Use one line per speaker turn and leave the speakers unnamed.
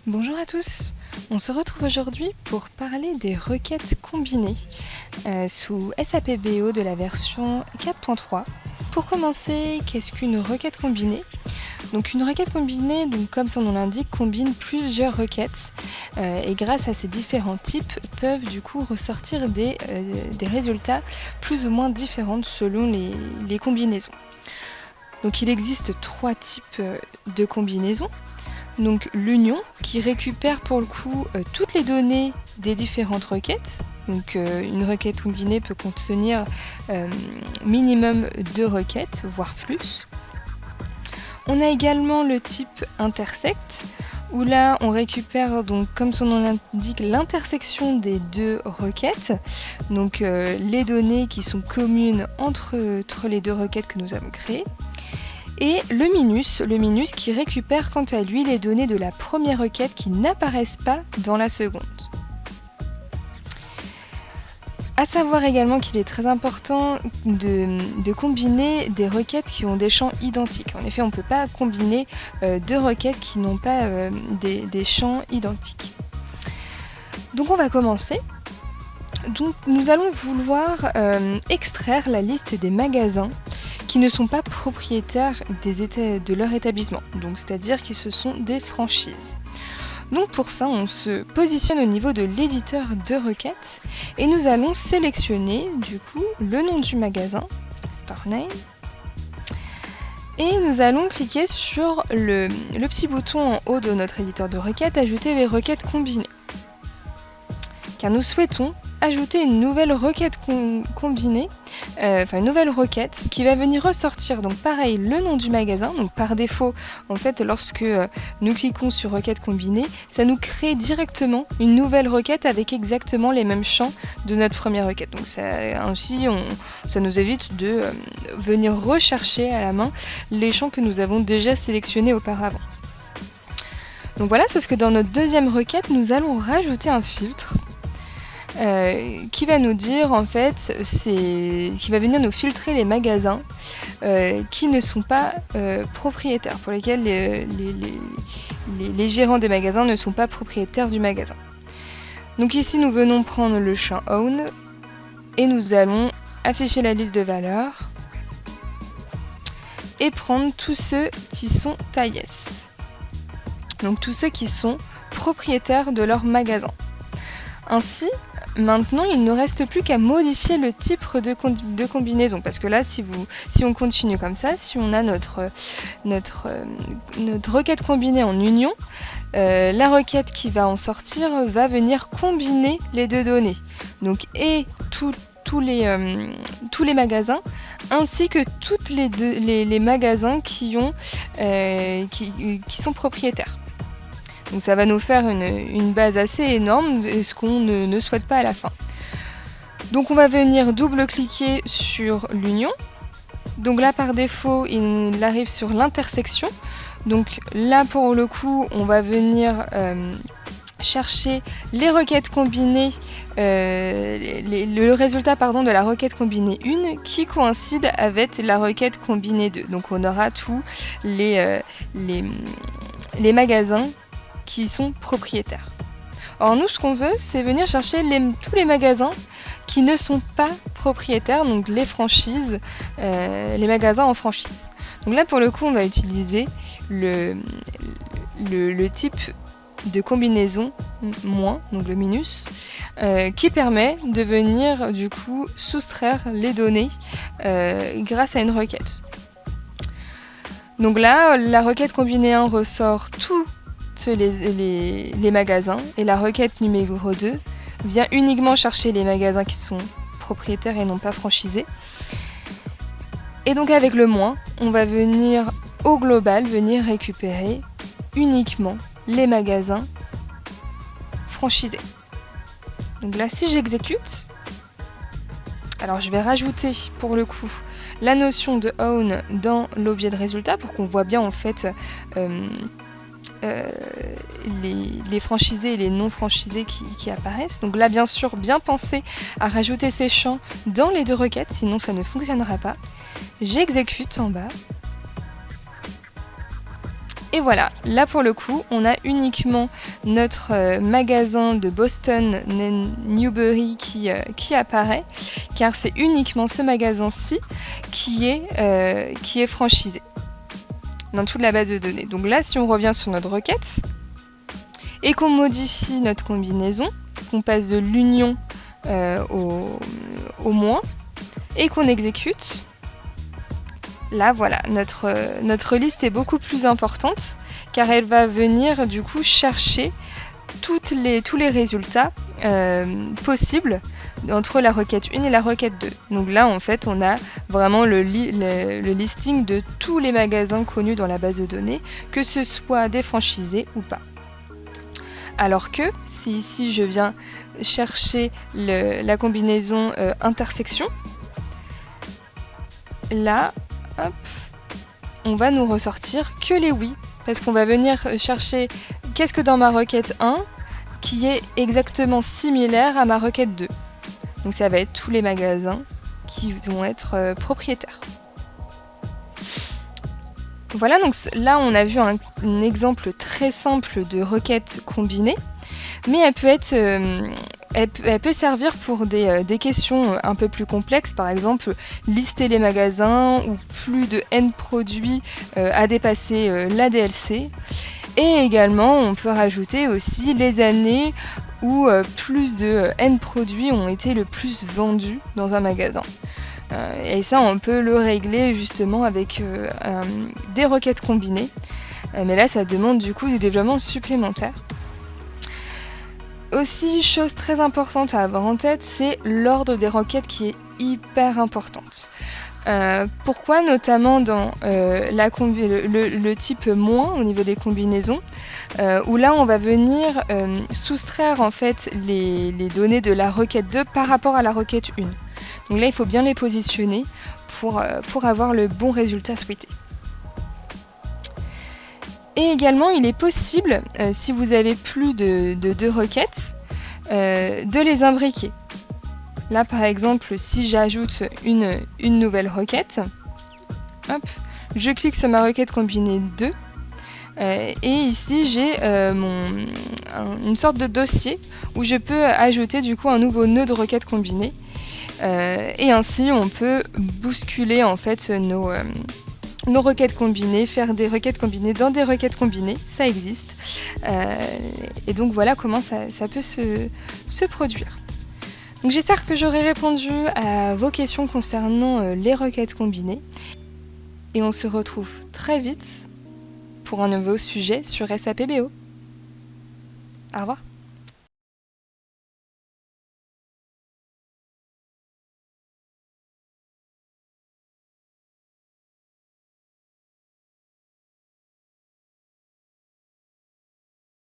Bonjour à tous, on se retrouve aujourd'hui pour parler des requêtes combinées sous SAPBO de la version 4.3. Pour commencer, qu'est-ce qu'une requête combinée ? Donc une requête combinée, comme son nom l'indique, combine plusieurs requêtes et grâce à ces différents types peuvent du coup ressortir des résultats plus ou moins différents selon les combinaisons. Donc il existe 3 types de combinaisons. Donc l'union qui récupère pour le coup toutes les données des différentes requêtes. Donc une requête combinée peut contenir minimum 2 requêtes, voire plus. On a également le type intersect, où là on récupère, donc, comme son nom l'indique, l'intersection des 2 requêtes, donc les données qui sont communes entre les 2 requêtes que nous avons créées. Et le minus qui récupère quant à lui les données de la première requête qui n'apparaissent pas dans la seconde. A savoir également qu'il est très important de combiner des requêtes qui ont des champs identiques. En effet, on ne peut pas combiner 2 requêtes qui n'ont pas des champs identiques. Donc on va commencer. Donc, nous allons vouloir extraire la liste des magasins qui ne sont pas propriétaires de leur établissement, donc c'est-à-dire que ce sont des franchises. Donc pour ça, on se positionne au niveau de l'éditeur de requêtes et nous allons sélectionner du coup le nom du magasin, Store Name, et nous allons cliquer sur le petit bouton en haut de notre éditeur de requêtes, ajouter les requêtes combinées. Car nous souhaitons ajouter une nouvelle requête combinée, une nouvelle requête qui va venir ressortir, donc pareil, le nom du magasin. Donc par défaut, en fait, lorsque nous cliquons sur requête combinée, ça nous crée directement une nouvelle requête avec exactement les mêmes champs de notre première requête. Donc ainsi, ça nous évite de venir rechercher à la main les champs que nous avons déjà sélectionnés auparavant. Donc voilà, sauf que dans notre deuxième requête, nous allons rajouter un filtre qui va nous dire, en fait, qui va venir nous filtrer les magasins qui ne sont pas propriétaires, pour lesquels les gérants des magasins ne sont pas propriétaires du magasin. Donc ici, nous venons prendre le champ Own et nous allons afficher la liste de valeurs et prendre tous ceux qui sont taille S. Donc tous ceux qui sont propriétaires de leur magasin. Ainsi, maintenant, il ne reste plus qu'à modifier le type de combinaison. Parce que là, si on continue comme ça, si on a notre requête combinée en union, la requête qui va en sortir va venir combiner les 2 données. Donc, et tous les magasins, ainsi que tous les magasins qui sont propriétaires. Donc ça va nous faire une base assez énorme, ce qu'on ne souhaite pas à la fin. Donc on va venir double-cliquer sur l'union. Donc là par défaut, il arrive sur l'intersection. Donc là pour le coup, on va venir chercher les requêtes combinées, le résultat de la requête combinée 1 qui coïncide avec la requête combinée 2. Donc on aura tous les magasins qui sont propriétaires. Or nous, ce qu'on veut, c'est venir chercher tous les magasins qui ne sont pas propriétaires, donc les franchises, les magasins en franchise. Donc là, pour le coup, on va utiliser le type de combinaison moins, donc le minus, qui permet de venir du coup soustraire les données grâce à une requête. Donc là, la requête combinée 1 ressort tous les magasins et la requête numéro 2 vient uniquement chercher les magasins qui sont propriétaires et non pas franchisés. Et donc avec le moins, on va venir au global récupérer uniquement les magasins franchisés. Donc là, si j'exécute, alors je vais rajouter pour le coup la notion de own dans l'objet de résultat pour qu'on voit bien en fait les franchisés et les non franchisés qui apparaissent. Donc là, bien sûr, bien penser à rajouter ces champs dans les 2 requêtes, sinon ça ne fonctionnera pas. J'exécute en bas. Et voilà, là pour le coup, on a uniquement notre magasin de Boston Newbury qui apparaît, car c'est uniquement ce magasin-ci qui est franchisé dans toute la base de données. Donc là, si on revient sur notre requête et qu'on modifie notre combinaison, qu'on passe de l'union au moins et qu'on exécute, là voilà, notre liste est beaucoup plus importante car elle va venir du coup chercher tous les résultats possibles entre la requête 1 et la requête 2. Donc là en fait on a vraiment le listing de tous les magasins connus dans la base de données, que ce soit des franchisés ou pas. Alors que si ici je viens chercher la combinaison intersection, là hop, on va nous ressortir que les oui, parce qu'on va venir chercher qu'est-ce que dans ma requête 1 qui est exactement similaire à ma requête 2. Donc ça va être tous les magasins qui vont être propriétaires. Voilà, donc là on a vu un exemple très simple de requête combinée, mais elle peut servir pour des questions un peu plus complexes, par exemple lister les magasins ou plus de N produits à dépasser la DLC. Et également on peut rajouter aussi les années où plus de N produits ont été le plus vendus dans un magasin. Et ça on peut le régler justement avec des requêtes combinées. Mais là ça demande du coup du développement supplémentaire. Aussi, chose très importante à avoir en tête, c'est l'ordre des requêtes qui est hyper importante. Pourquoi notamment dans le type moins au niveau des combinaisons, où là on va venir soustraire en fait les données de la requête 2 par rapport à la requête 1. Donc là il faut bien les positionner pour avoir le bon résultat souhaité. Et également, il est possible, si vous avez plus de 2 requêtes, de les imbriquer. Là, par exemple, si j'ajoute une nouvelle requête, hop, je clique sur ma requête combinée 2, et ici, j'ai une sorte de dossier où je peux ajouter du coup un nouveau nœud de requête combinée. Et ainsi, on peut bousculer en fait nos requêtes combinées, faire des requêtes combinées dans des requêtes combinées, ça existe. Et donc voilà comment ça peut se produire. Donc j'espère que j'aurai répondu à vos questions concernant les requêtes combinées. Et on se retrouve très vite pour un nouveau sujet sur SAP BO. Au revoir.